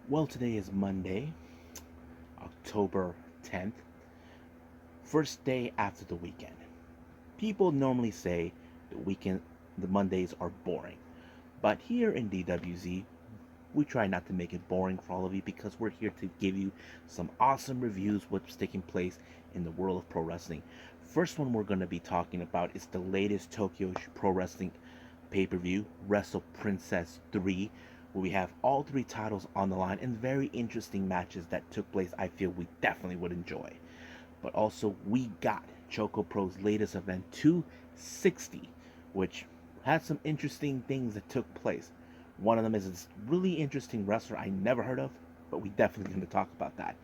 Well, today is Monday, October 10th, first day after the weekend. People normally say the Mondays are boring, but here in DWZ, we try not to make it boring for all of you because we're here to give you some awesome reviews what's taking place in the world of pro wrestling. First one we're going to be talking about is the latest Tokyo Pro Wrestling pay-per-view, Wrestle Princess 3, where we have all three titles on the line and very interesting matches that took place I feel we definitely would enjoy. But also we got ChocoPro's latest event 260, which had some interesting things that took place. One of them is this really interesting wrestler I never heard of, but we definitely going to talk about that.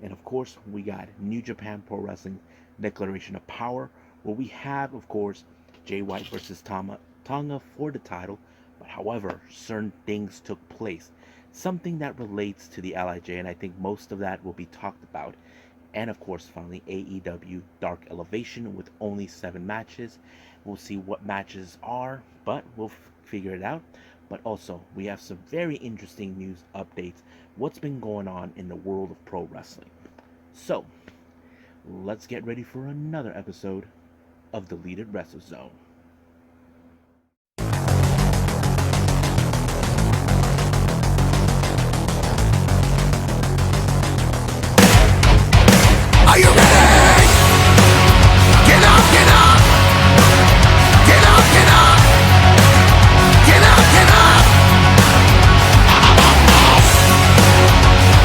And of course, we got New Japan Pro Wrestling Declaration of Power, where we have, of course, Jay White versus Tonga for the title. But however, certain things took place. Something that relates to the LIJ, and I think most of that will be talked about. And of course, finally, AEW Dark Elevation with only 7 matches. We'll see what matches are, but we'll figure it out. But also, we have some very interesting news updates. What's been going on in the world of pro wrestling? So, let's get ready for another episode of the Deleted Wrestle Zone. Are you ready? Get up, get up! Get up, get up! Get up, get up!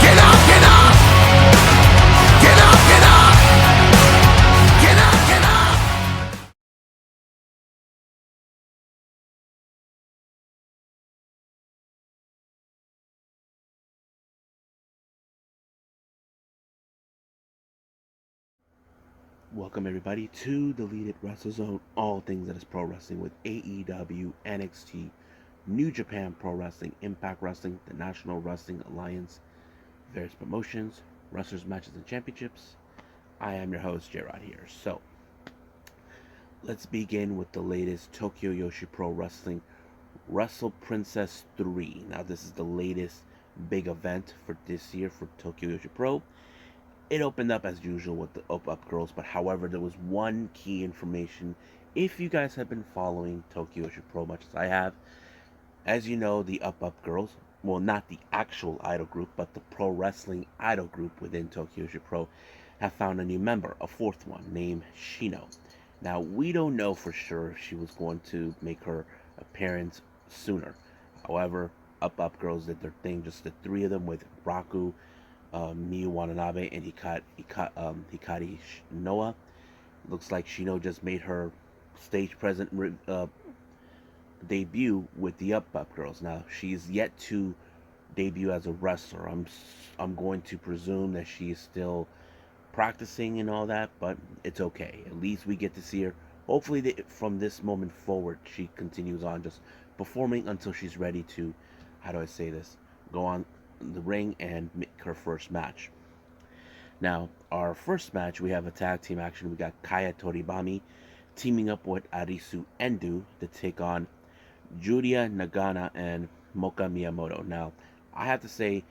Get up, get up! Get up, get up! Get up, get up! Welcome everybody to the Deleted Wrestle Zone, all things that is pro wrestling with AEW, NXT, New Japan Pro Wrestling, Impact Wrestling, the National Wrestling Alliance, various promotions, wrestlers, matches, and championships. I am your host, J-Rod here. So, let's begin with the latest Tokyo Joshi Pro Wrestling Wrestle Princess 3. Now, this is the latest big event for this year for Tokyo Joshi Pro. It opened up as usual with the Up girls, but however, there was one key information. If you guys have been following Tokyo Joshi Pro much as I have, as you know, the Up girls, well, not the actual idol group, but the pro wrestling idol group within Tokyo Joshi Pro, have found a new member, a fourth one, named Shino. Now, we don't know for sure if she was going to make her appearance sooner. However, Up girls did their thing, just the three of them with Raku, Miyu Watanabe, and Hikari Noah. Looks like Shino just made her stage present debut with the Up girls. Now, she's yet to debut as a wrestler. I'm going to presume that she is still practicing and all that, but it's okay. At least we get to see her. Hopefully, from this moment forward, she continues on just performing until she's ready to, how do I say this, go on the ring and make her first match. Now, our first match, we have a tag team action. We got Kaya Toribami teaming up with Arisu Endo to take on Julia Nagana and Moka Miyamoto. Now, I have to say,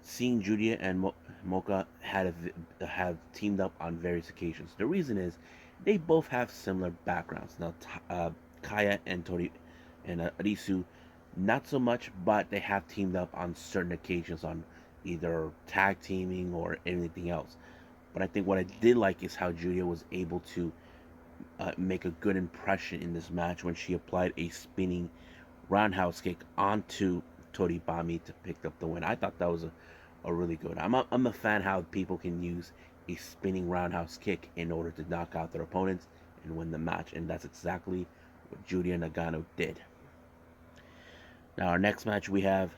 seeing Julia and Moka have teamed up on various occasions. The reason is they both have similar backgrounds. Now, Kaya and Arisu, not so much, but they have teamed up on certain occasions on either tag teaming or anything else. But I think what I did like is how Julia was able to make a good impression in this match when she applied a spinning roundhouse kick onto Toribami to pick up the win. I thought that was a really good. I'm a fan how people can use a spinning roundhouse kick in order to knock out their opponents and win the match, and that's exactly what Julia Nagano did. Now, our next match, we have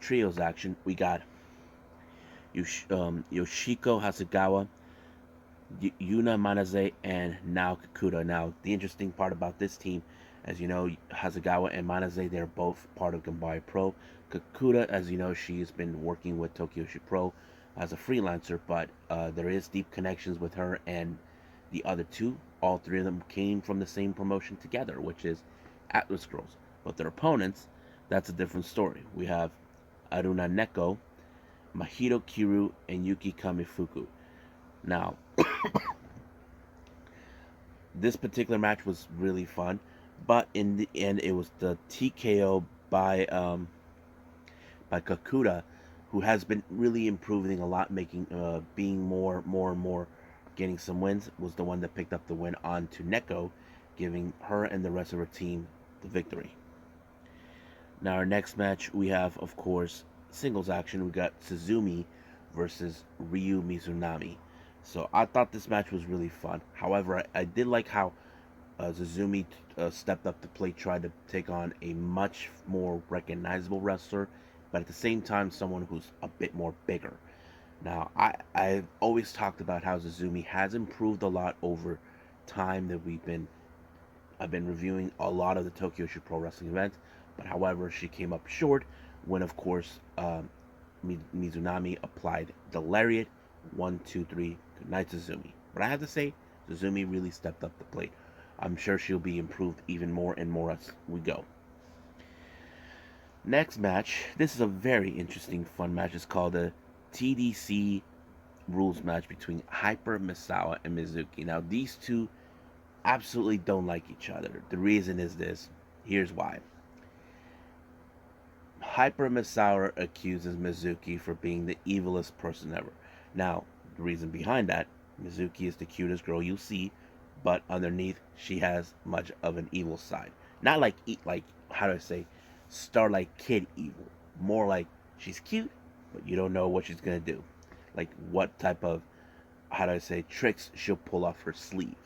trios action. We got Yoshiko Hasegawa, Yuna Manaze, and Nao Kakuta. Now, the interesting part about this team, as you know, Hasegawa and Manaze, they're both part of Gambari Pro. Kakuta, as you know, she's been working with Tokyo Joshi Pro as a freelancer, but there is deep connections with her and the other two. All three of them came from the same promotion together, which is Atlas Girls. But their opponents, that's a different story. We have Aruna Neko Mahito Kiru, and Yuki Kamifuku. Now, this particular match was really fun, but in the end, it was the TKO by Kakuta, who has been really improving a lot, making being more and more, getting some wins. Was the one that picked up the win on to Neko, giving her and the rest of her team the victory. Now our next match, we have, of course, singles action. We got Suzumi versus Ryu Mizunami. So I thought this match was really fun. However, I did like how Suzumi stepped up to plate, tried to take on a much more recognizable wrestler, but at the same time, someone who's a bit more bigger. Now, I've always talked about how Suzumi has improved a lot over time that I've been reviewing a lot of the Tokyo Joshi Pro Wrestling events, but however, she came up short when, of course, Mizunami applied the lariat. 1, 2, 3, good night, Suzumi. But I have to say, Suzumi really stepped up the plate. I'm sure she'll be improved even more and more as we go. Next match, this is a very interesting, fun match. It's called a TDC rules match between Hyper Misawa and Mizuki. Now, these two absolutely don't like each other. The reason is this. Here's why. Hyper Misawa accuses Mizuki for being the evilest person ever. Now, the reason behind that, Mizuki is the cutest girl you'll see, but underneath, she has much of an evil side. Not like how do I say, Starlight Kid evil. More like she's cute, but you don't know what she's gonna do. Like what type of, how do I say, tricks she'll pull off her sleeve.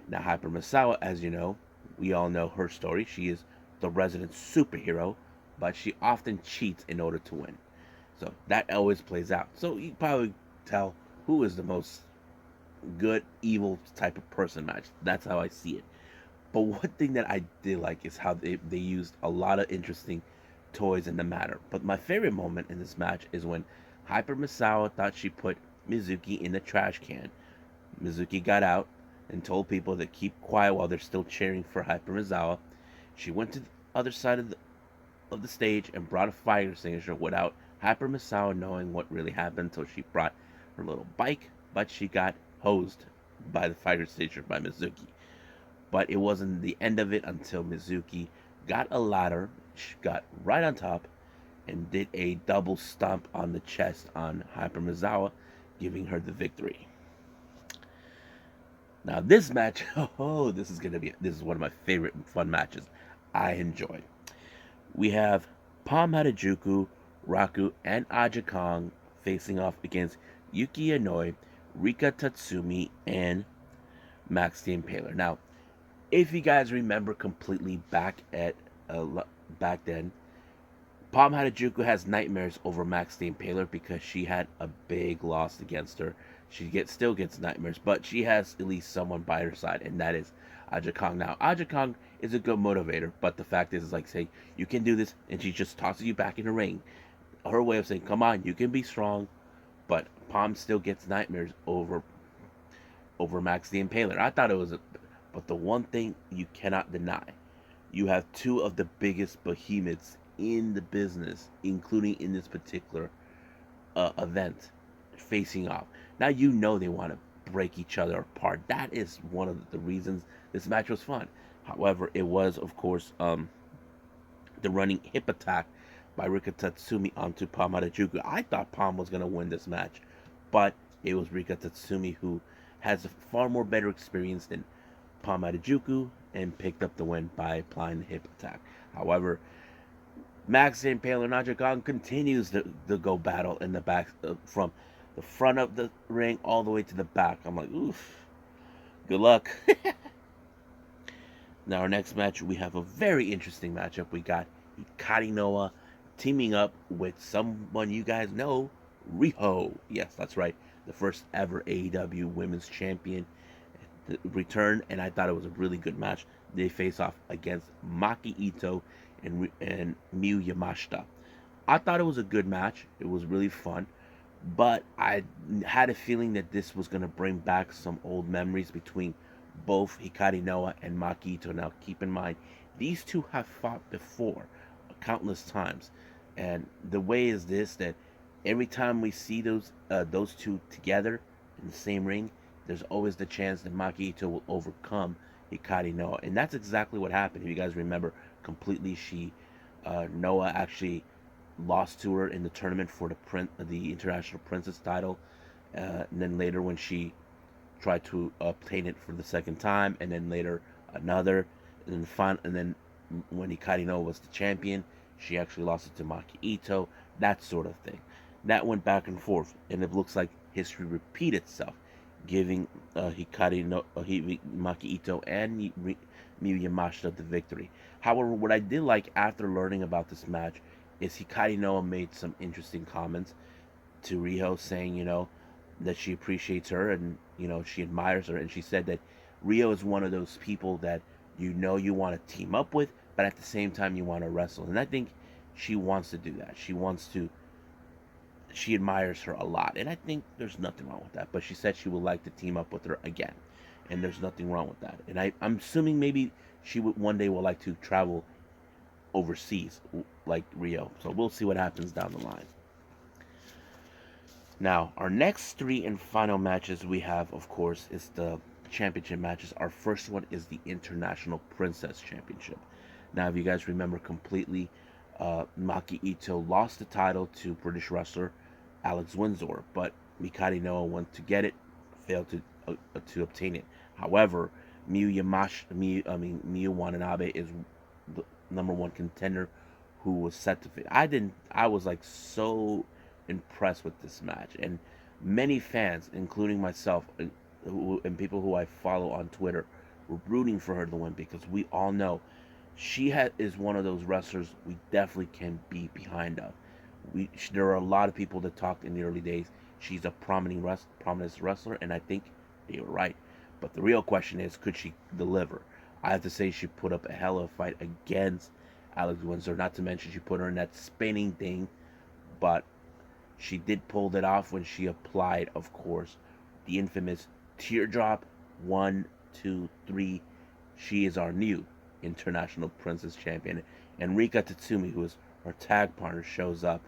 Now, Hyper Misawa, as you know, we all know her story. She is the resident superhero, but she often cheats in order to win. So that always plays out. So you probably tell who is the most good, evil type of person match. That's how I see it. But one thing that I did like is how they used a lot of interesting toys in the matter. But my favorite moment in this match is when Hyper Misawa thought she put Mizuki in the trash can. Mizuki got out and told people to keep quiet while they're still cheering for Hyper Misawa. She went to the other side of the stage and brought a fire extinguisher without Hyper Misawa knowing what really happened until she brought her little bike, but she got hosed by the fire extinguisher by Mizuki. But it wasn't the end of it until Mizuki got a ladder, she got right on top, and did a double stomp on the chest on Hyper Misawa, giving her the victory. Now this match, this is one of my favorite fun matches I enjoy. We have Pom Harajuku, Raku, and Aja Kong facing off against Yuki Inoi, Rika Tatsumi, and Max the Impaler. Now, if you guys remember completely back then, Pom Harajuku has nightmares over Max the Impaler because she had a big loss against her. She still gets nightmares, but she has at least someone by her side, and that is Aja Kong. Now, Aja Kong is a good motivator, but the fact is like, say, you can do this, and she just tosses you back in the ring. Her way of saying, come on, you can be strong, but Pom still gets nightmares over Max the Impaler. I thought it was but the one thing you cannot deny, you have two of the biggest behemoths in the business, including in this particular event, facing off. Now you know they want to break each other apart. That is one of the reasons this match was fun. However, it was, of course, the running hip attack by Rika Tatsumi onto Pom Harajuku. I thought Pom was going to win this match, but it was Rika Tatsumi who has a far more better experience than Pom Harajuku and picked up the win by applying the hip attack. However, Max the Impaler and Aja Kong continues the go battle in the back, from the front of the ring all the way to the back. I'm like, oof, good luck. Now our next match, we have a very interesting matchup. We got Hikari Noa teaming up with someone you guys know, Riho. Yes, that's right, the first ever AEW Women's Champion return, and I thought it was a really good match. They face off against Maki Ito and Miyu Yamashita. I thought it was a good match. It was really fun, but I had a feeling that this was going to bring back some old memories between both Hikari Noa and Maki Ito. Now, keep in mind, these two have fought before countless times, and the way is this, that every time we see those two together in the same ring, there's always the chance that Maki Ito will overcome Hikari Noah, and that's exactly what happened. If you guys remember completely, Noah actually lost to her in the tournament for the International Princess title, and then later when she tried to obtain it for the second time, and then later another, and then when Hikari Noah was the champion, she actually lost it to Maki Ito, that sort of thing. That went back and forth, and it looks like history repeat itself, giving Maki Ito and Miyu Yamashita the victory. However, what I did like after learning about this match is Hikari Noah made some interesting comments to Riho, saying, that she appreciates her and, she admires her. And she said that Riho is one of those people that you want to team up with, but at the same time you want to wrestle. And I think she wants to do that. She admires her a lot. And I think there's nothing wrong with that. But she said she would like to team up with her again. And there's nothing wrong with that. And I'm assuming maybe she would one day would like to travel overseas like Riho. So we'll see what happens down the line. Now, our next three and final matches we have, of course, is the championship matches. Our first one is the International Princess Championship. Now, if you guys remember completely, Maki Ito lost the title to British wrestler Alex Windsor, but Hikari Noah went to get it, failed to obtain it. However, Miyu Watanabe is the number one contender who was set to fit. I was like so impressed with this match, and many fans, including myself and people who I follow on Twitter, were rooting for her to win, because we all know is one of those wrestlers we definitely can be behind of. There are a lot of people that talked in the early days she's a prominent wrestler, and I think they were right. But the real question is, could she deliver? I have to say she put up a hell of a fight against Alex Windsor. Not to mention she put her in that spinning thing, but she did pull that off when she applied, of course, the infamous teardrop. 1, 2, 3. She is our new International Princess Champion. And Rika Tatsumi, who is her tag partner, shows up,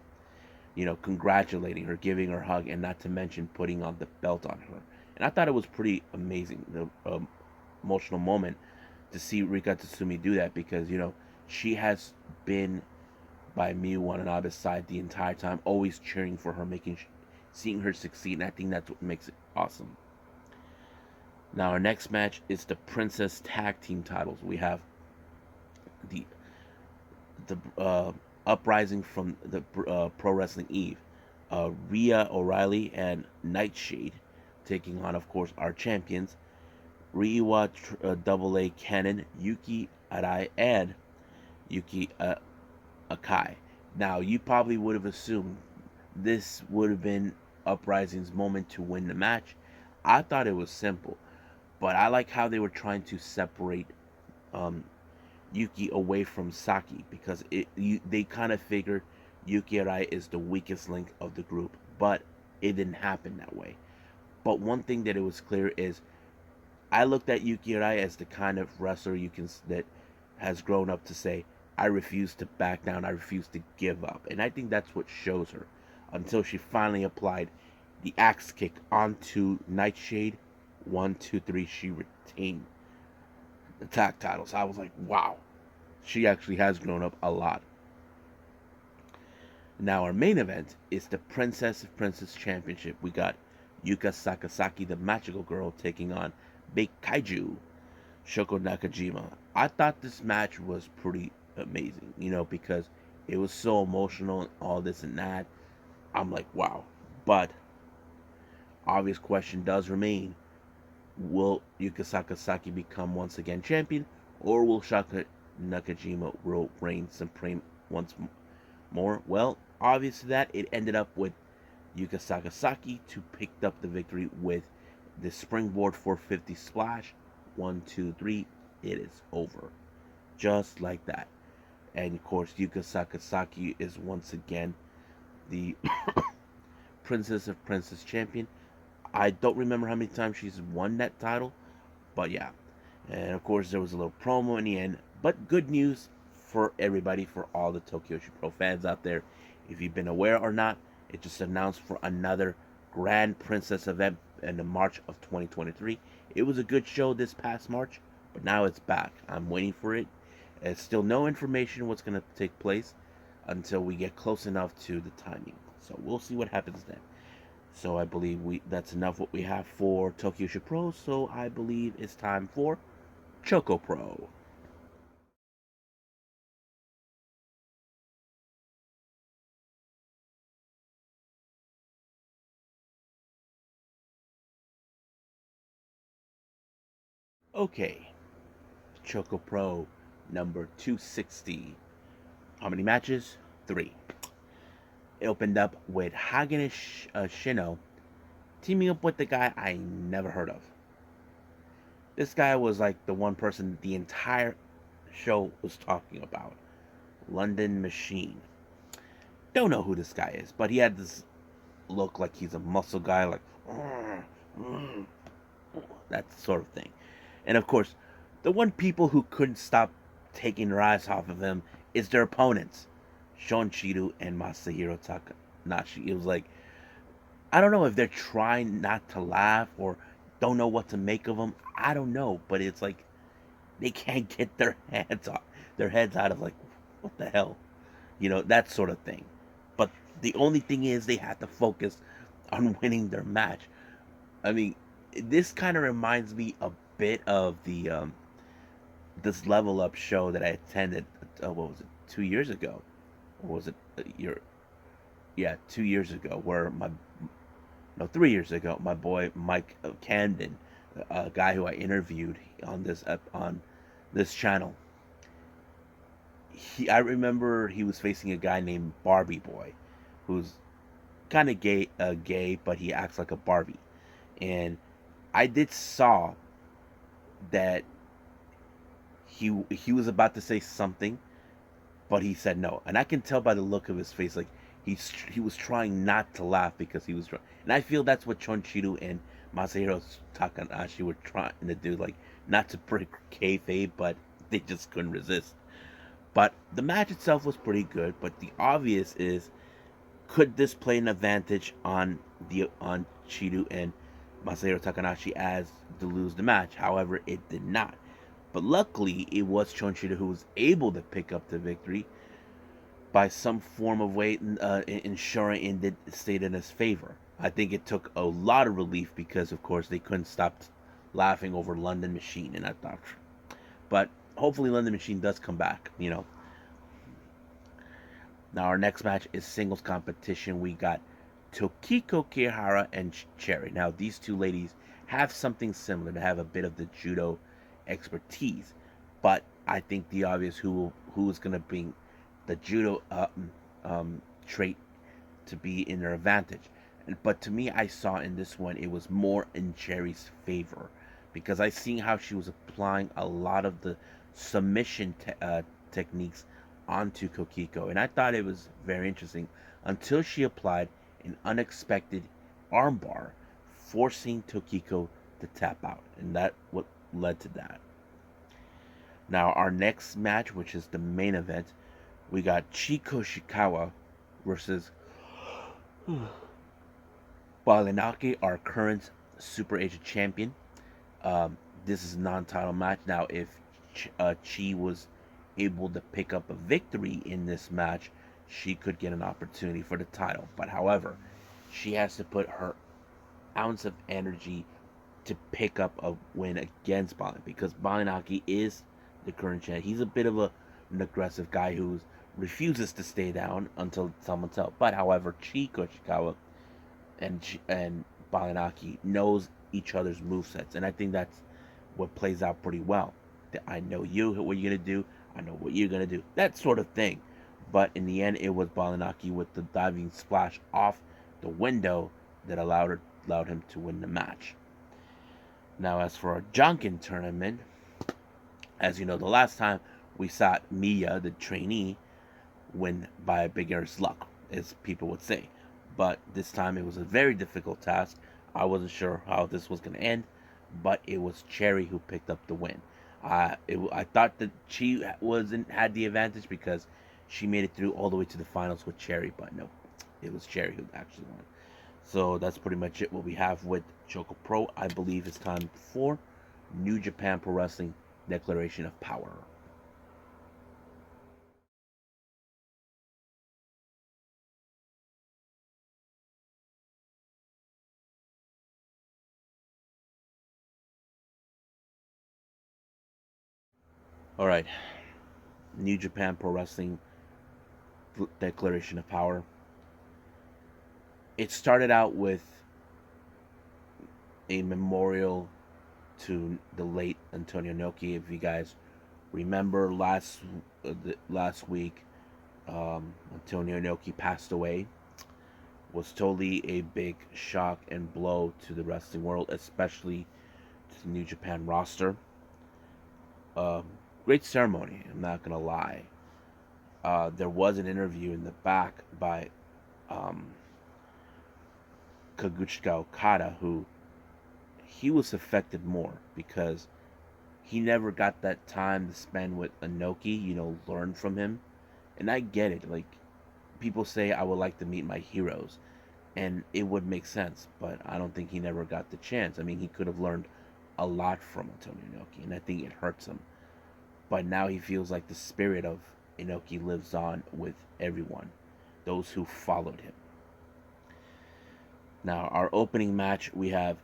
congratulating her, giving her a hug, and not to mention putting on the belt on her. And I thought it was pretty amazing, the emotional moment to see Rika Tatsumi do that, because, she has been by Miyu Watanabe's side the entire time, always cheering for her, seeing her succeed, and I think that's what makes it awesome. Now, our next match is the Princess Tag Team titles. We have the uprising from the Pro Wrestling Eve, Rhea O'Reilly and Nightshade, taking on, of course, our champions, Reiwa AA Cannon, Yuki Arai, and Yuki Akai. Now, you probably would have assumed this would have been Uprising's moment to win the match. I thought it was simple, but I like how they were trying to separate Yuki away from Saki, because they kind of figured Yuki Arai is the weakest link of the group, but it didn't happen that way. But one thing that it was clear is I looked at Yuki Arai as the kind of wrestler that has grown up to say, I refuse to back down, I refuse to give up. And I think that's what shows her, until she finally applied the axe kick onto Nightshade. 1, 2, 3, she retained the tag titles. I was like, wow, she actually has grown up a lot. Now, our main event is the Princess of Princess Championship. We got Yuka Sakazaki, the magical girl, taking on Big Kaiju, Shoko Nakajima. I thought this match was pretty amazing, because it was so emotional and all this and that. I'm like, wow. But obvious question does remain: will Yuka Sakazaki become once again champion, or will Shoko Nakajima reign supreme once more? Well, obviously that it ended up with Yuka Sakazaki to pick up the victory with the springboard 450 splash. 1, 2, 3. It is over, just like that. And of course, Yuka Sakazaki is once again the Princess of Princess Champion. I don't remember how many times she's won that title, but yeah. And of course, there was a little promo in the end. But good news for everybody, for all the Tokyo Joshi Pro fans out there. If you've been aware or not, It just announced for another Grand Princess event in the March of 2023. It was a good show this past March, but now it's back. I'm waiting for it. There's still no information what's going to take place until we get close enough to the timing. So we'll see what happens then. So I believe that's enough what we have for Tokyo Joshi Pro. So I believe it's time for ChocoPro. Okay, ChocoPro number 260. How many matches? 3. It opened up with Hagen Shino teaming up with the guy I never heard of. This guy was like the one person the entire show was talking about. London Machine. Don't know who this guy is, but he had this look like he's a muscle guy, like that sort of thing. And of course, the one people who couldn't stop taking their eyes off of him is their opponents, Shon Shido and Masahiro Takanashi. It was like, I don't know if they're trying not to laugh or don't know what to make of them. I don't know, but it's like they can't get their heads out of like, what the hell, that sort of thing. But the only thing is they have to focus on winning their match. I mean, this kind of reminds me a bit of the this level up show that I attended. What was it? 2 years ago, or was it a year? Yeah, 2 years ago. Where 3 years ago, my boy Mike Camden, a guy who I interviewed on this channel. I remember he was facing a guy named Barbie Boy, who's kind of gay, but he acts like a Barbie. And I did saw that he was about to say something, but he said no, and I can tell by the look of his face, like he was trying not to laugh because he was trying. And I feel that's what Chonchiru and Masahiro Takanashi were trying to do, like not to break kayfabe, but they just couldn't resist. But the match itself was pretty good. But the obvious is, could this play an advantage on Chidu and Masahiro Takanashi as to lose the match? However, it did not. But luckily, it was Chonchido who was able to pick up the victory by some form of way, ensuring it stayed in his favor. I think it took a lot of relief because, of course, they couldn't stop laughing over London Machine, and I thought, but hopefully London Machine does come back. Now our next match is singles competition. We got Tokiko Kihara and Cherry. Now these two ladies have something similar. They have a bit of the judo expertise, but I think the obvious who is going to bring the judo trait to be in their advantage. But to me, I saw in this one it was more in Cherry's favor because I seen how she was applying a lot of the submission techniques onto Kokiko, and I thought it was very interesting until she applied an unexpected armbar, forcing Tokiko to tap out, and that what led to that. Now our next match, which is the main event, we got Chiko Shikawa versus Balinaki, our current Super Asia champion. This is a non-title match. Now, if Chi was able to pick up a victory in this match, she could get an opportunity for the title. But however, she has to put her ounce of energy to pick up a win against Balinaki, because Balinaki is the current champ. He's a bit of an aggressive guy who refuses to stay down until someone tells. But however, Chiko Shikawa and Balinaki knows each other's movesets, and I think that's what plays out pretty well. I know what you're gonna do. I know what you're gonna do. That sort of thing. But in the end, it was Balinaki with the diving splash off the window that allowed him to win the match. Now, as for our Jonkin tournament, as you know, the last time we saw Miya, the trainee, win by a beginner's luck, as people would say. But this time it was a very difficult task. I wasn't sure how this was going to end, but it was Cherry who picked up the win. I thought that she had the advantage because she made it through all the way to the finals with Cherry, but no, it was Jerry who actually won. So that's pretty much it. What we have with ChocoPro. I believe it's time for New Japan Pro Wrestling Declaration of Power. All right, New Japan Pro Wrestling Declaration of Power. It started out with a memorial to the late Antonio Inoki. If you guys remember last week, Antonio Inoki passed away. Was totally a big shock and blow to the wrestling world, especially to the New Japan roster. Um, Great ceremony, I'm not gonna lie. There was an interview in the back by um, Kaguchika Okada, who he was affected more because he never got that time to spend with Inoki, learn from him. And I get it. Like, people say I would like to meet my heroes, and it would make sense, but I don't think he never got the chance. I mean, he could have learned a lot from Antonio Inoki, and I think it hurts him. But now he feels like the spirit of Inoki lives on with everyone, those who followed him. Now, our opening match, we have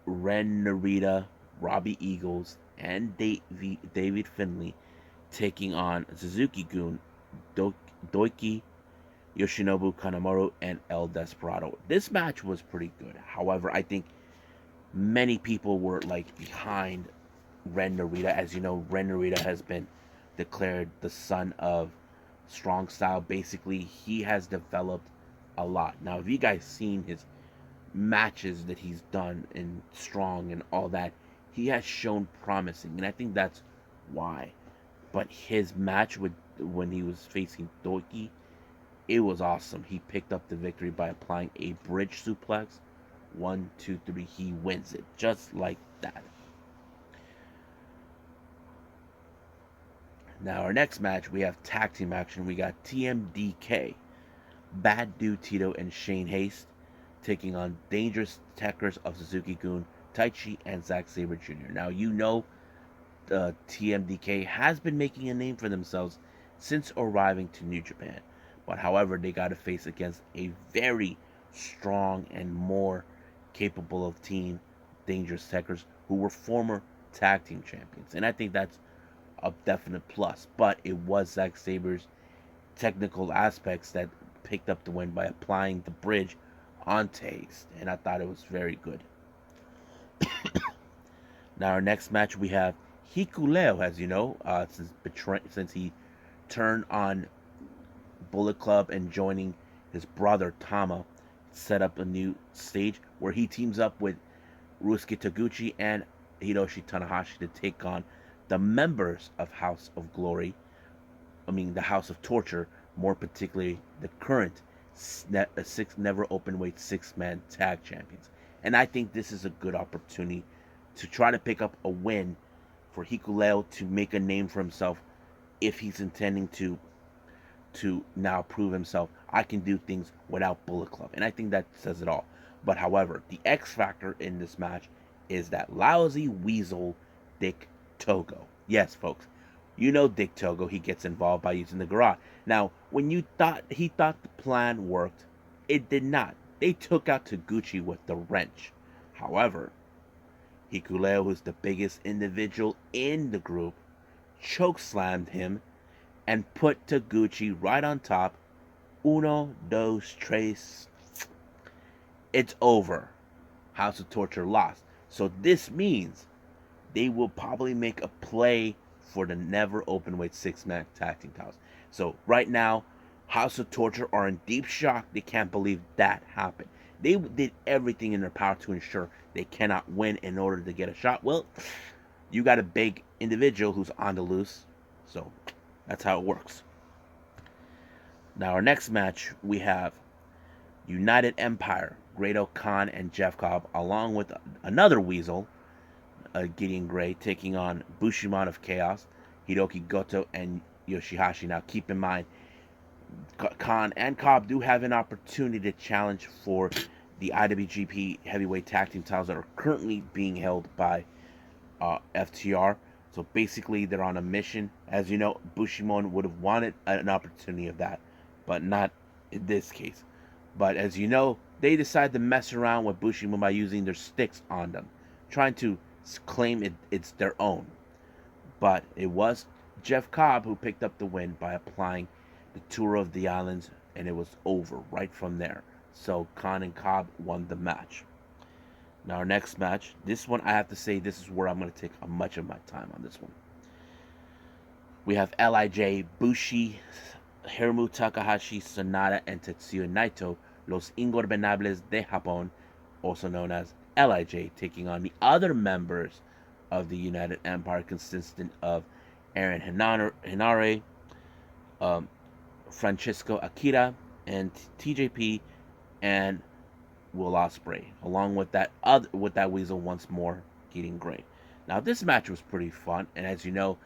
Ren Narita, Robbie Eagles, and David Finlay taking on Suzuki-gun, Doiki, Yoshinobu Kanemaru, and El Desperado. This match was pretty good. However, I think many people were like behind Ren Narita. As you know, Ren Narita has been declared the son of Strong Style. Basically, he has developed a lot. Now, if you guys seen his matches that he's done in Strong and all that, he has shown promising, and I think that's why. But his match with when he was facing Doiki, it was awesome. He picked up the victory by applying a bridge suplex. 1, 2, 3. He wins it just like that. Now, our next match, we have tag team action. We got TMDK, Bad Dude Tito and Shane Haste taking on Dangerous Techers of Suzuki-gun, Taichi, and Zack Sabre Jr. Now, TMDK has been making a name for themselves since arriving to New Japan. But however, they got to face against a very strong and more capable of team, Dangerous Techers, who were former tag team champions. And I think that's a definite plus. But it was Zack Sabre's technical aspects that picked up the win by applying the bridge on Haste. And I thought it was very good. Now, our next match, we have Hikuleo, as you know, since he turned on Bullet Club and joining his brother Tama, set up a new stage where he teams up with Ryusuke Taguchi and Hiroshi Tanahashi to take on the members of House of Glory. The House of Torture, more particularly the current never open weight 6-man tag champions. And I think this is a good opportunity to try to pick up a win for Hikuleo to make a name for himself if he's intending to now prove himself. I can do things without Bullet Club, and I think that says it all. But however, the X factor in this match is that lousy weasel Dick Togo. Yes, folks, you know Dick Togo. He gets involved by using the garage. Now, when he thought the plan worked, it did not. They took out Taguchi with the wrench. However, Hikuleo, who's the biggest individual in the group, chokeslammed him and put Taguchi right on top. Uno, dos, tres. It's over. House of Torture lost. So this means they will probably make a play for the never openweight 6-man tag team titles. So right now, House of Torture are in deep shock. They can't believe that happened. They did everything in their power to ensure they cannot win in order to get a shot. Well, you got a big individual who's on the loose. So that's how it works. Now, our next match, we have United Empire, Great Khan and Jeff Cobb, along with another weasel, Gideon Gray, taking on Bushiman of Chaos, Hiroki Goto, and Yoshihashi. Now, keep in mind, Khan and Cobb do have an opportunity to challenge for the IWGP Heavyweight Tag Team titles that are currently being held by FTR. So basically, they're on a mission. As you know, Bushimon would have wanted an opportunity of that, but not in this case. But as you know, they decide to mess around with Bushimon by using their sticks on them, trying to claim it's their own. But it was Jeff Cobb who picked up the win by applying the Tour of the Islands, and it was over right from there. So Khan and Cobb won the match. Now our next match, this one I have to say this is where I'm going to take much of my time on this one. We have LIJ, Bushi, Hiromu Takahashi, Sonata, and Tetsuya Naito, Los Ingorbenables de Japón, also known as LIJ, taking on the other members of the United Empire, consisting of Aaron Hinare, Francisco Akira, and TJP, and Will Ospreay, along with that weasel once more, Gideon Gray. Now this match was pretty fun, and as you know,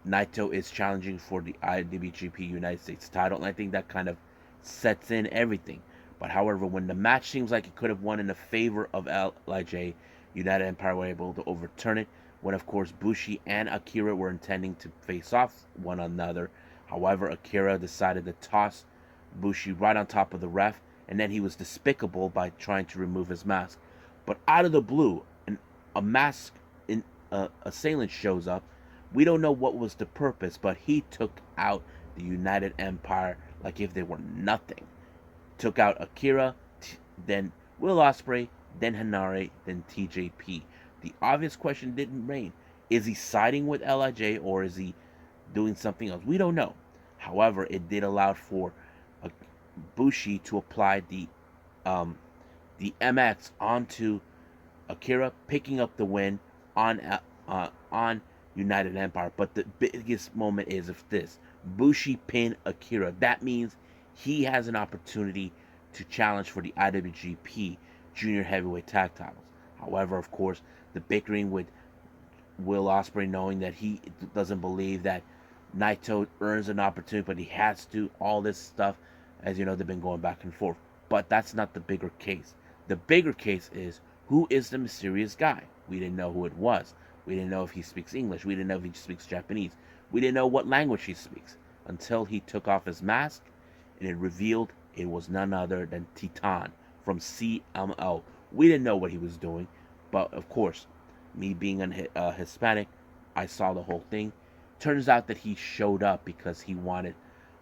Naito is challenging for the IWGP United States title, and I think that kind of sets in everything. But however, when the match seems like it could have won in the favor of LIJ, United Empire were able to overturn it, when of course Bushi and Akira were intending to face off one another. However, Akira decided to toss Bushi right on top of the ref, and then he was despicable by trying to remove his mask. But out of the blue, a mask assailant shows up. We don't know what was the purpose, but he took out the United Empire like if they were nothing. Took out Akira, then Will Ospreay, then Hinare, then TJP. The obvious question didn't remain. Is he siding with LIJ or is he doing something else? We don't know. However, it did allow for Bushi to apply the MX onto Akira, picking up the win on United Empire. But the biggest moment is if this Bushi pin Akira. That means he has an opportunity to challenge for the IWGP Junior Heavyweight Tag Titles. However, of course, the bickering with Will Ospreay, knowing that he doesn't believe that Naito earns an opportunity, but he has to, all this stuff. As you know, they've been going back and forth. But that's not the bigger case. The bigger case is, who is the mysterious guy? We didn't know who it was. We didn't know if he speaks English. We didn't know if he speaks Japanese. We didn't know what language he speaks until he took off his mask and it revealed it was none other than Titan from CMO. We didn't know what he was doing, but of course, me being a Hispanic, I saw the whole thing. Turns out that he showed up because he wanted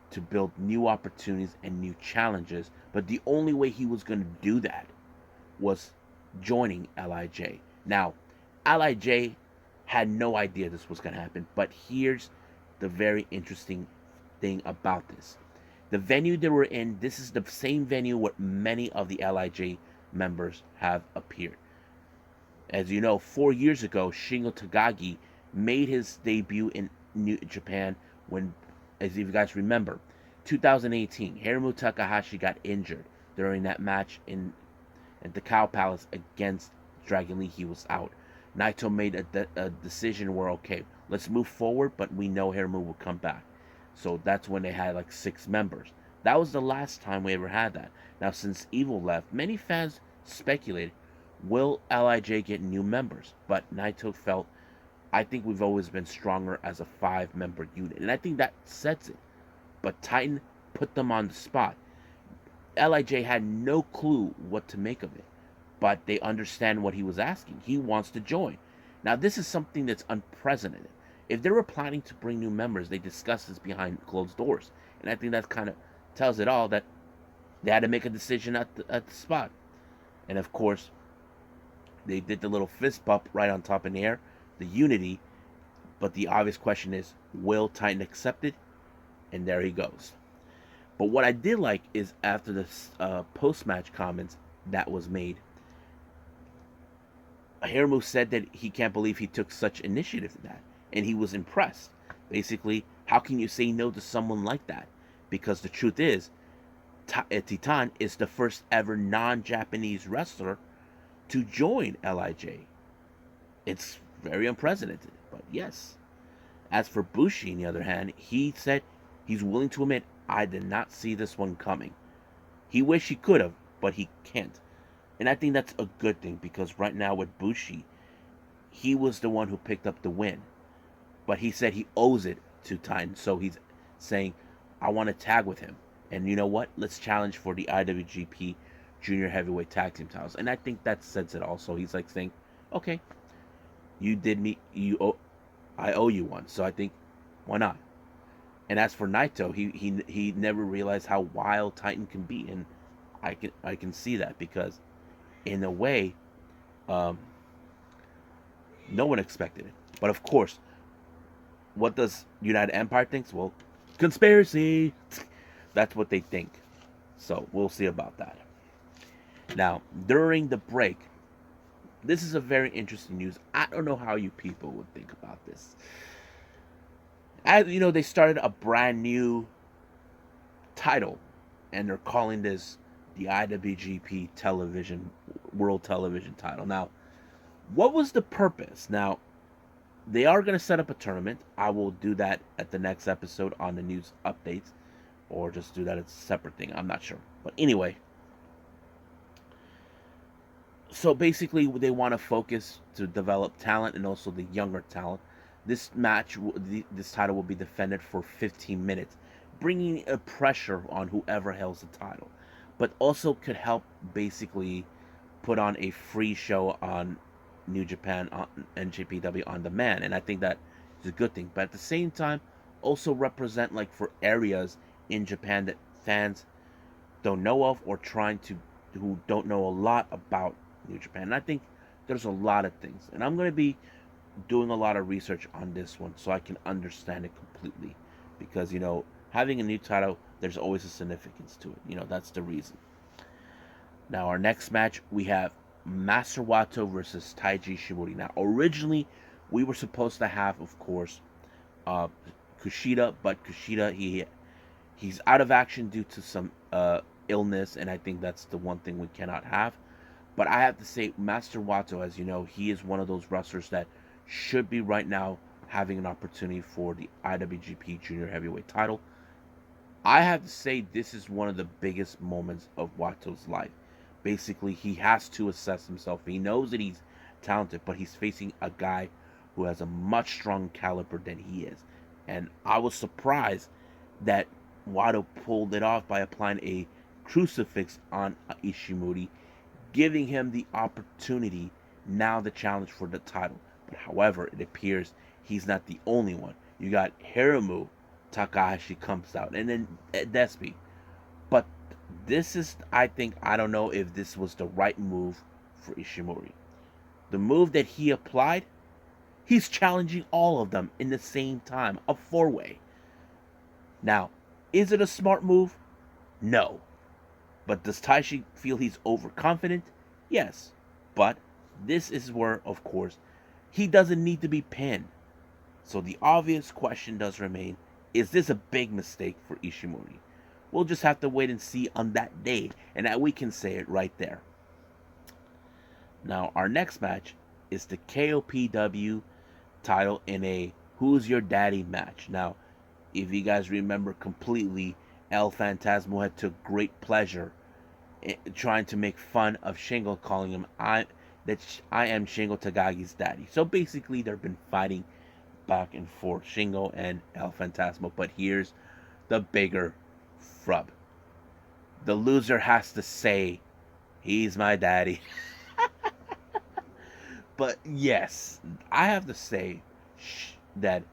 to build new opportunities and new challenges, but the only way he was going to do that was joining LIJ. Now, LIJ had no idea this was going to happen, but here's the very interesting thing about this. The venue they were in, this is the same venue where many of the LIJ members have appeared. As you know, 4 years ago, Shingo Takagi made his debut in New Japan when, as you guys remember, 2018, Hiromu Takahashi got injured during that match at the Cow Palace against Dragon Lee. He was out. Naito made a decision where, okay, let's move forward, but we know Hiromu will come back. So that's when they had like 6 members. That was the last time we ever had that. Now, since Evil left, many fans speculated, will LIJ get new members? But Naito felt, I think we've always been stronger as a 5-member unit. And I think that sets it. But Titan put them on the spot. LIJ had no clue what to make of it. But they understand what he was asking. He wants to join. Now, this is something that's unprecedented. If they were planning to bring new members, they discussed this behind closed doors. And I think that kind of tells it all, that they had to make a decision at the spot. And of course, they did the little fist bump right on top in the air, the unity. But the obvious question is, will Titan accept it? And there he goes. But what I did like is after the post-match comments that was made, Hiromu said that he can't believe he took such initiative in that. And he was impressed. Basically, how can you say no to someone like that? Because the truth is, Titan is the first ever non-Japanese wrestler to join LIJ. It's very unprecedented, but yes. As for Bushi, on the other hand, he said he's willing to admit, I did not see this one coming. He wished he could have, but he can't. And I think that's a good thing, because right now with Bushi, he was the one who picked up the win. But he said he owes it to Titan. So he's saying, I want to tag with him. And you know what? Let's challenge for the IWGP Junior Heavyweight Tag Team titles. And I think that says it also. He's like saying, okay, you did me, I owe you one. So I think, why not? And as for Naito, he never realized how wild Titan can be. And I can see that, because in a way, no one expected it. But of course, what does United Empire think? Well, conspiracy. That's what they think. So we'll see about that. Now, during the break, this is a very interesting news. I don't know how you people would think about this. As you know, they started a brand new title, and they're calling this the IWGP Television World Television title. Now, what was the purpose? Now, they are going to set up a tournament. I will do that at the next episode on the news updates, or just do that as a separate thing. I'm not sure. But anyway, so basically they want to focus to develop talent, and also the younger talent. This match, this title will be defended for 15 minutes, bringing a pressure on whoever holds the title, but also could help basically put on a free show on New Japan, on NJPW on demand. And I think that is a good thing. But at the same time, also represent, like, for areas in Japan that fans don't know of, or who don't know a lot about New Japan. And I think there's a lot of things, and I'm going to be doing a lot of research on this one so I can understand it completely, because having a new title, there's always a significance to it. That's the reason. Now, our next match, we have Master Wato versus Taiji Shimori. Now, originally we were supposed to have, of course, Kushida, but Kushida, he's out of action due to some illness, and I think that's the one thing we cannot have. But I have to say, Master Wato, as you know, he is one of those wrestlers that should be right now having an opportunity for the IWGP Junior Heavyweight title. I have to say, this is one of the biggest moments of Wato's life. Basically, he has to assess himself. He knows that he's talented, but he's facing a guy who has a much stronger caliber than he is. And I was surprised that Wato pulled it off by applying a crucifix on Ishimori, giving him the opportunity now to challenge for the title. But however, it appears he's not the only one. You got Hiromu Takahashi comes out, and then Despi. But this is, I don't know if this was the right move for Ishimori. The move that he applied, he's challenging all of them in the same time, a four-way. Now, is it a smart move? No. But does Taishi feel he's overconfident? Yes. But this is where, of course, he doesn't need to be pinned. So the obvious question does remain, is this a big mistake for Ishimori? We'll just have to wait and see on that day, and that we can say it right there. Now, our next match is the KOPW title in a Who's Your Daddy match. Now, if you guys remember completely, El Phantasmo had took great pleasure in trying to make fun of Shingo, calling him I am Shingo Tagagi's daddy. So basically, they've been fighting back and forth, Shingo and El Phantasmo. But here's the bigger frub. The loser has to say, he's my daddy. But yes, I have to say that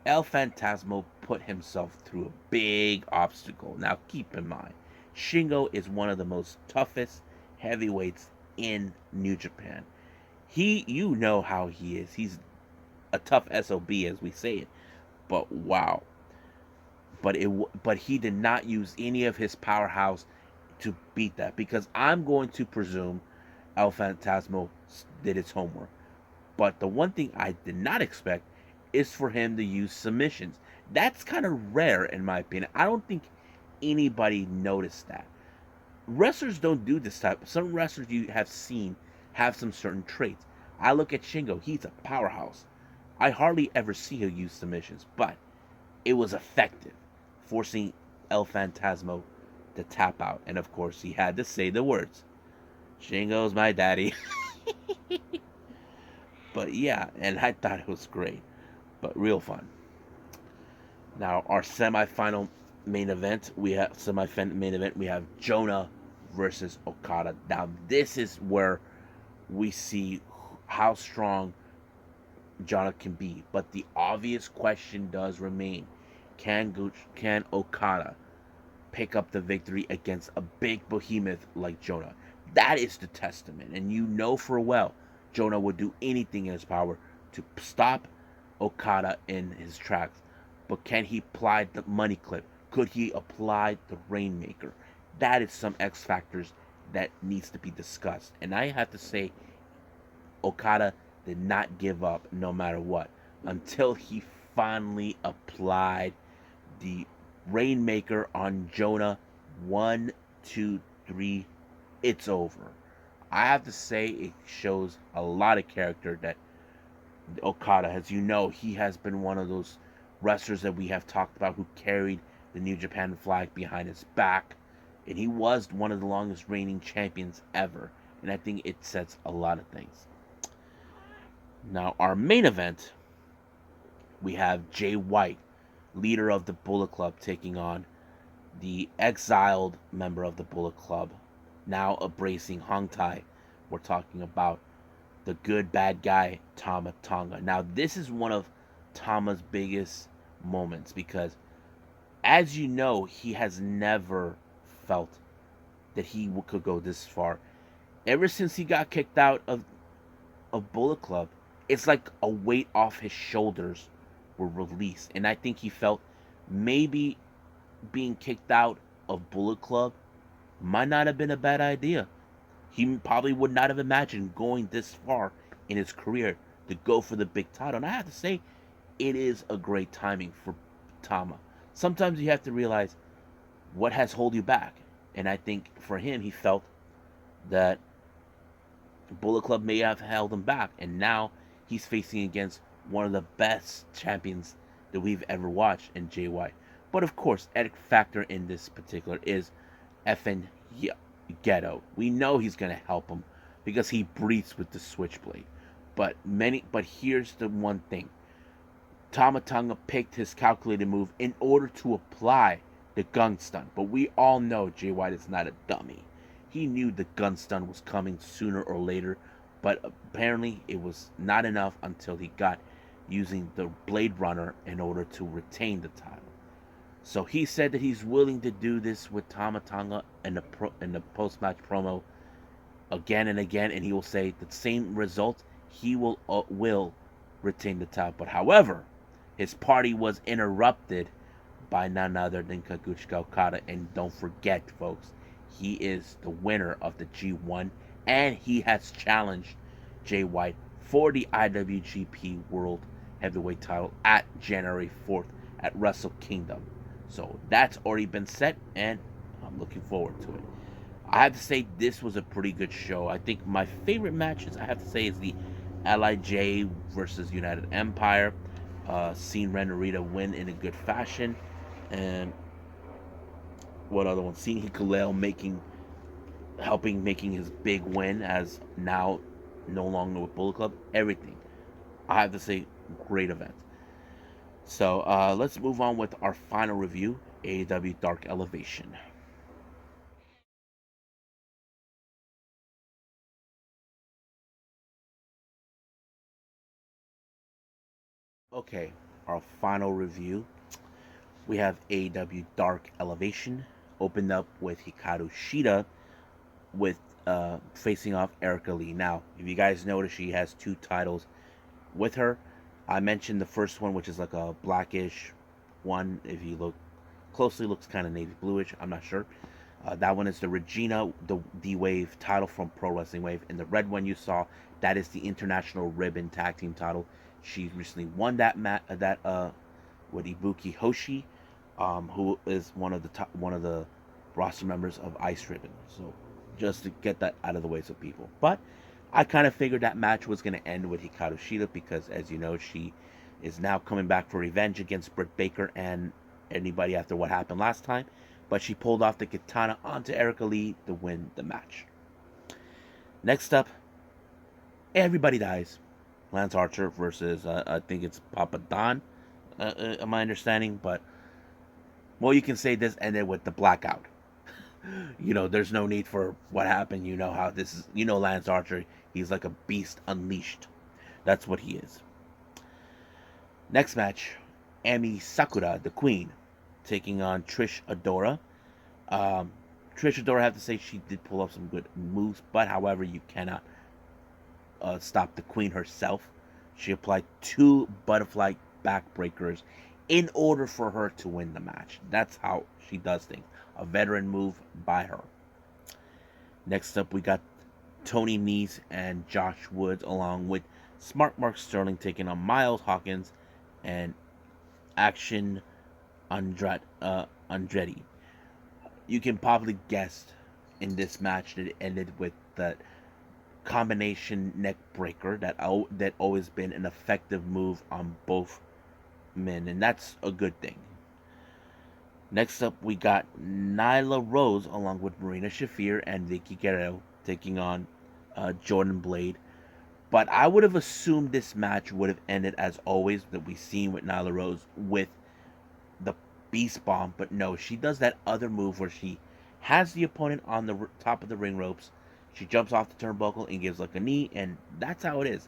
El Phantasmo put himself through a big obstacle. Now, keep in mind, Shingo is one of the most toughest heavyweights in New Japan. You know how he is. He's a tough SOB, as we say it. But wow. But he did not use any of his powerhouse to beat that, because I'm going to presume El Phantasmo did his homework. But the one thing I did not expect is for him to use submissions. That's kind of rare, in my opinion. I don't think anybody noticed that. Wrestlers don't do this type. Some wrestlers you have seen have some certain traits. I look at Shingo. He's a powerhouse. I hardly ever see him use submissions, but it was effective, forcing El Fantasmo to tap out. And of course, he had to say the words, Shingo's my daddy. But yeah, and I thought it was great, but real fun. Now, our semi-final main event, we have Jonah versus Okada. Now, this is where we see how strong Jonah can be, but the obvious question does remain: can Okada pick up the victory against a big behemoth like Jonah? That is the testament, and you know for well Jonah would do anything in his power to stop Okada in his tracks. But can he apply the money clip? Could he apply the Rainmaker? That is some X factors that needs to be discussed. And I have to say, Okada did not give up no matter what until he finally applied the Rainmaker on Jonah. 1, 2, 3, it's over. I have to say it shows a lot of character that Okada, as you know, he has been one of those wrestlers that we have talked about who carried the New Japan flag behind his back. And he was one of the longest reigning champions ever. And I think it says a lot of things. Now, our main event, we have Jay White, leader of the Bullet Club, taking on the exiled member of the Bullet Club, now embracing Hong Tai. We're talking about the good bad guy, Tama Tonga. Now, this is one of Tama's biggest moments because, as you know, he has never felt that he could go this far. Ever since he got kicked out of Bullet Club, it's like a weight off his shoulders were released. And I think he felt maybe being kicked out of Bullet Club might not have been a bad idea. He probably would not have imagined going this far in his career to go for the big title. And I have to say, it is a great timing for Tama. Sometimes you have to realize what has held you back. And I think for him, he felt that Bullet Club may have held him back. And now he's facing against one of the best champions that we've ever watched in Jay White. But of course, a factor in this particular is effing Ghetto. We know he's going to help him because he breathes with the switchblade. But here's the one thing. Tama Tonga picked his calculated move in order to apply the gun stun. But we all know Jay White is not a dummy. He knew the gun stun was coming sooner or later, but apparently it was not enough until he got using the Blade Runner in order to retain the title. So he said that he's willing to do this with Tama Tonga in the post-match promo again and again, and he will say the same result. He will retain the title. But however, his party was interrupted by none other than Kazuchika Okada. And don't forget, folks, he is the winner of the G1, and he has challenged Jay White for the IWGP World Heavyweight title at January 4th at Wrestle Kingdom. So that's already been set, and I'm looking forward to it. I have to say this was a pretty good show. I think my favorite matches, I have to say, is the LIJ versus United Empire. Seeing Ren Narita win in a good fashion. And what other one? Seeing Hikuleo making his big win as now no longer with Bullet Club. Everything. I have to say, great event. So let's move on with our final review, AEW Dark Elevation. Okay, our final review. We have AEW Dark Elevation opened up with Hikaru Shida with facing off Erica Lee. Now, if you guys notice, she has 2 titles with her. I mentioned the first one, which is like a blackish one. If you look closely, looks kind of navy bluish. I'm not sure. That one is the Regina, the D-Wave title from Pro Wrestling Wave. And the red one you saw, that is the International Ribbon Tag Team title. She recently won that with Ibuki Hoshi, who is one of the roster members of Ice Ribbon. So just to get that out of the way so people. But I kind of figured that match was going to end with Hikaru Shida because, as you know, she is now coming back for revenge against Britt Baker and anybody after what happened last time, but she pulled off the katana onto Erica Lee to win the match. Next up, everybody dies. Lance Archer versus, I think it's Papa Don, my understanding, but, well, you can say this ended with the blackout. There's no need for what happened. You know how this is. Lance Archer, he's like a beast unleashed. That's what he is. Next match, Ami Sakura, the Queen, taking on Trish Adora. Trish Adora, I have to say, she did pull off some good moves, but however, you cannot stop the Queen herself. She applied 2 butterfly backbreakers in order for her to win the match. That's how she does things. A veteran move by her. Next up, we got Tony Nese and Josh Woods, along with Smart Mark Sterling, taking on Miles Hawkins and Action Andretti. You can probably guess in this match that it ended with the combination neck breaker that always been an effective move on both men, and that's a good thing. Next up, we got Nyla Rose along with Marina Shafir and Vicky Guerrero taking on Jordan Blade. But I would have assumed this match would have ended as always that we've seen with Nyla Rose with the Beast Bomb. But no, she does that other move where she has the opponent on the top of the ring ropes. She jumps off the turnbuckle and gives like a knee, and that's how it is.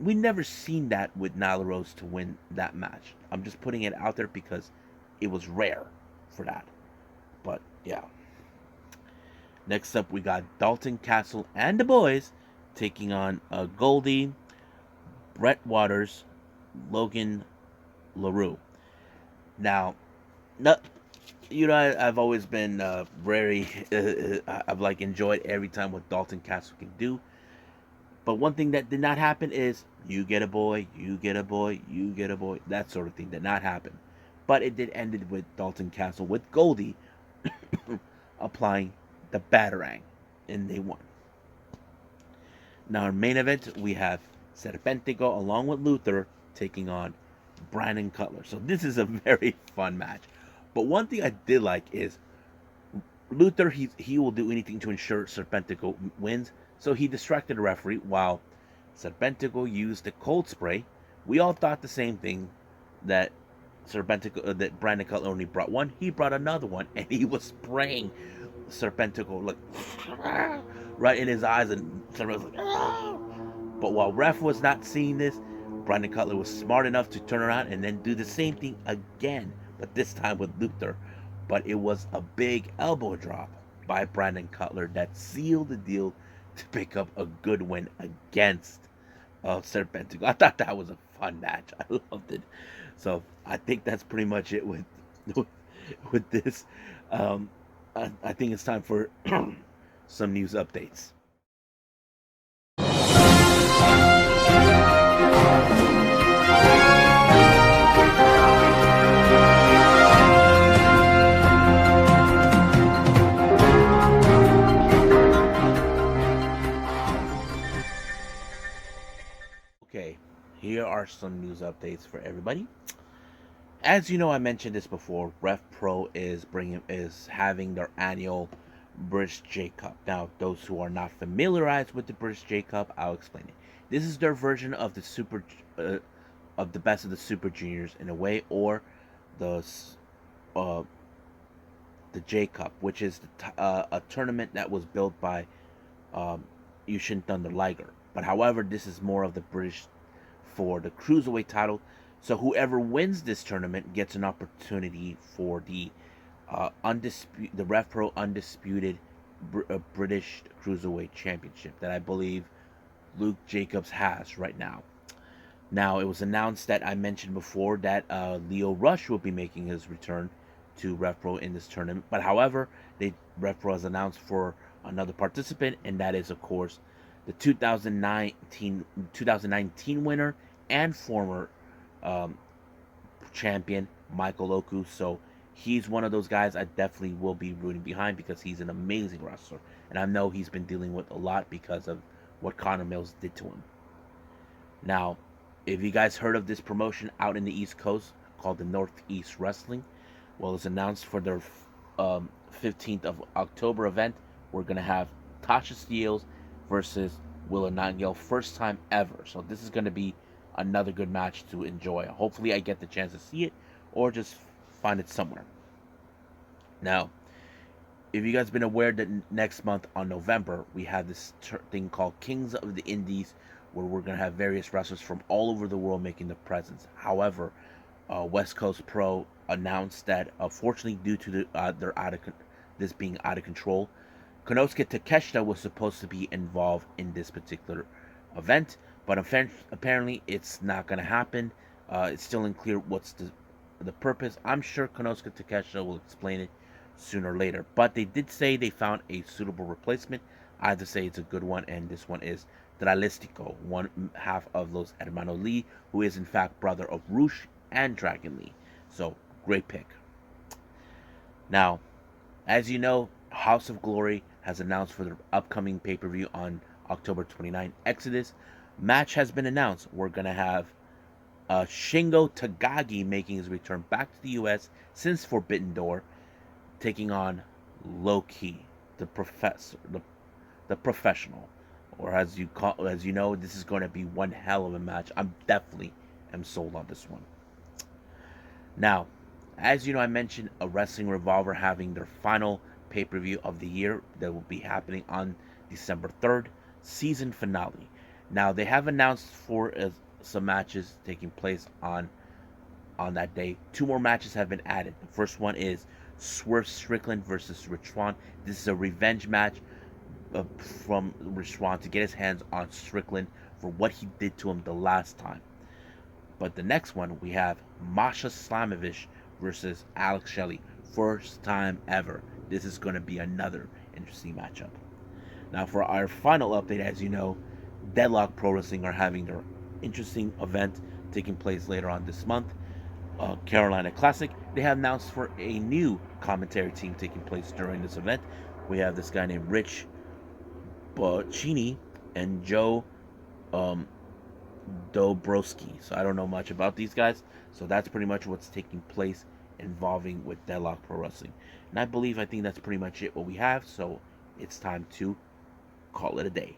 We never seen that with Nyla Rose to win that match. I'm just putting it out there because it was rare for that. But yeah. Next up, we got Dalton Castle and the boys taking on Goldie, Brett Waters, Logan LaRue. Now, I've always been very, I've enjoyed every time what Dalton Castle can do. But one thing that did not happen is you get a boy, you get a boy, you get a boy. That sort of thing did not happen. But it did ended with Dalton Castle with Goldie applying the Batarang, and they won. Now, in main event, we have Serpentico along with Luther taking on Brandon Cutler. So this is a very fun match. But one thing I did like is Luther, he will do anything to ensure Serpentico wins. So he distracted the referee while Serpentico used the cold spray. We all thought the same thing, that that Brandon Cutler only brought one. He brought another one, and he was spraying Serpentico right in his eyes, and Serpentico was like, But while ref was not seeing this, Brandon Cutler was smart enough to turn around and then do the same thing again, but this time with Luther. But it was a big elbow drop by Brandon Cutler that sealed the deal to pick up a good win against Serpentico. I thought that was a fun match. I loved it. So I think that's pretty much it with this. I think it's time for some news updates. Okay, here are some news updates for everybody. As you know, I mentioned this before. RevPro is having their annual British J Cup. Now, those who are not familiarized with the British J Cup, I'll explain it. This is their version of the best of the Super Juniors in a way, or the J Cup, which is a tournament that was built by Yushin Thunder Liger. But however, this is more of the British for the Cruiserweight title. So whoever wins this tournament gets an opportunity for the RevPro Undisputed British Cruiserweight Championship that I believe Luke Jacobs has right now. Now, it was announced that I mentioned before that Leo Rush will be making his return to RevPro in this tournament. But however, RevPro has announced for another participant, and that is, of course, the 2019 winner and former champion Michael Oku. So he's one of those guys I definitely will be rooting behind because he's an amazing wrestler, and I know he's been dealing with a lot because of what Connor Mills did to him. Now, if you guys heard of this promotion out in the East Coast called the Northeast Wrestling. Well, it's announced for their 15th of October event. We're going to have Tasha Steelz versus Willow Nightingale, first time ever. So this is going to be another good match to enjoy. Hopefully I get the chance to see it or just find it somewhere. Now, if you guys been aware that next month on November, we have this thing called Kings of the Indies, where we're going to have various wrestlers from all over the world making their presence. However, West Coast Pro announced that, fortunately, due to this being out of control, Konosuke Takeshita was supposed to be involved in this particular event, but apparently it's not going to happen. It's still unclear what's the purpose. I'm sure Konosuke Takeshita will explain it sooner or later, but they did say they found a suitable replacement. I have to say it's a good one, and this one is Dralistico, one half of Los Hermanos Lee, who is in fact brother of Rush and Dragon Lee. So, great pick. Now, as you know, House of Glory has announced for their upcoming pay-per-view on October 29, Exodus. Match has been announced. We're going to have Shingo Takagi making his return back to the U.S. since Forbidden Door, taking on Low-Ki, the professional, or as you know, this is going to be one hell of a match. I'm definitely sold on this one. Now, as you know, I mentioned a Wrestling Revolver having their final pay-per-view of the year that will be happening on December 3rd, season finale. Now, they have announced for some matches taking place on that day. 2 more matches have been added. The first one is Swerve Strickland versus Rich Swann. This is a revenge match from Rich Swann to get his hands on Strickland for what he did to him the last time. But the next one, we have Masha Slamovich versus Alex Shelley. First time ever. This is going to be another interesting matchup. Now, for our final update, as you know, Deadlock Pro Wrestling are having their interesting event taking place later on this month. Carolina Classic. They have announced for a new commentary team taking place during this event. We have this guy named Rich Boccini and Joe Dobrowski. So I don't know much about these guys. So that's pretty much what's taking place involving with Deadlock Pro Wrestling. And I think that's pretty much it what we have. So it's time to call it a day.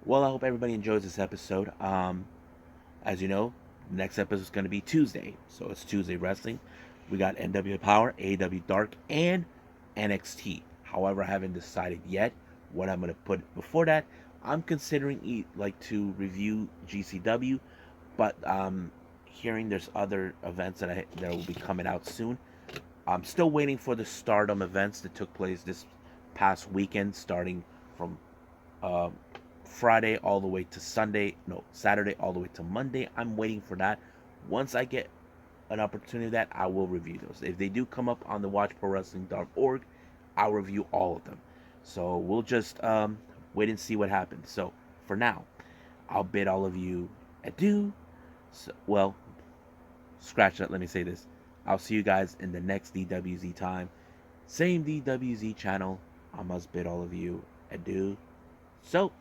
Well, I hope everybody enjoys this episode. As you know, the next episode is going to be Tuesday. So it's Tuesday Wrestling. We got NW Power, AEW Dark, and NXT. However, I haven't decided yet what I'm going to put before that. I'm considering to review GCW, but hearing there's other events that will be coming out soon. I'm still waiting for the Stardom events that took place this past weekend, starting from Friday all the way to Saturday all the way to Monday. I'm waiting for that. Once I get an opportunity of that, I will review those. If they do come up on the watchprowrestling.org, I'll review all of them. So we'll just wait and see what happens. So for now, I'll bid all of you adieu. Well, scratch that. Let me say this. I'll see you guys in the next DWZ time. Same DWZ channel. I must bid all of you adieu. So,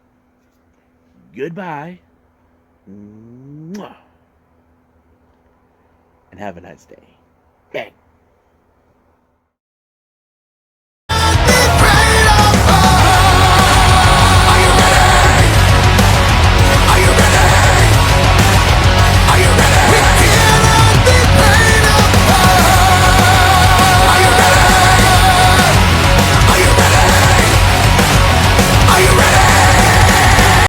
goodbye. Mwah. And have a nice day. Bang.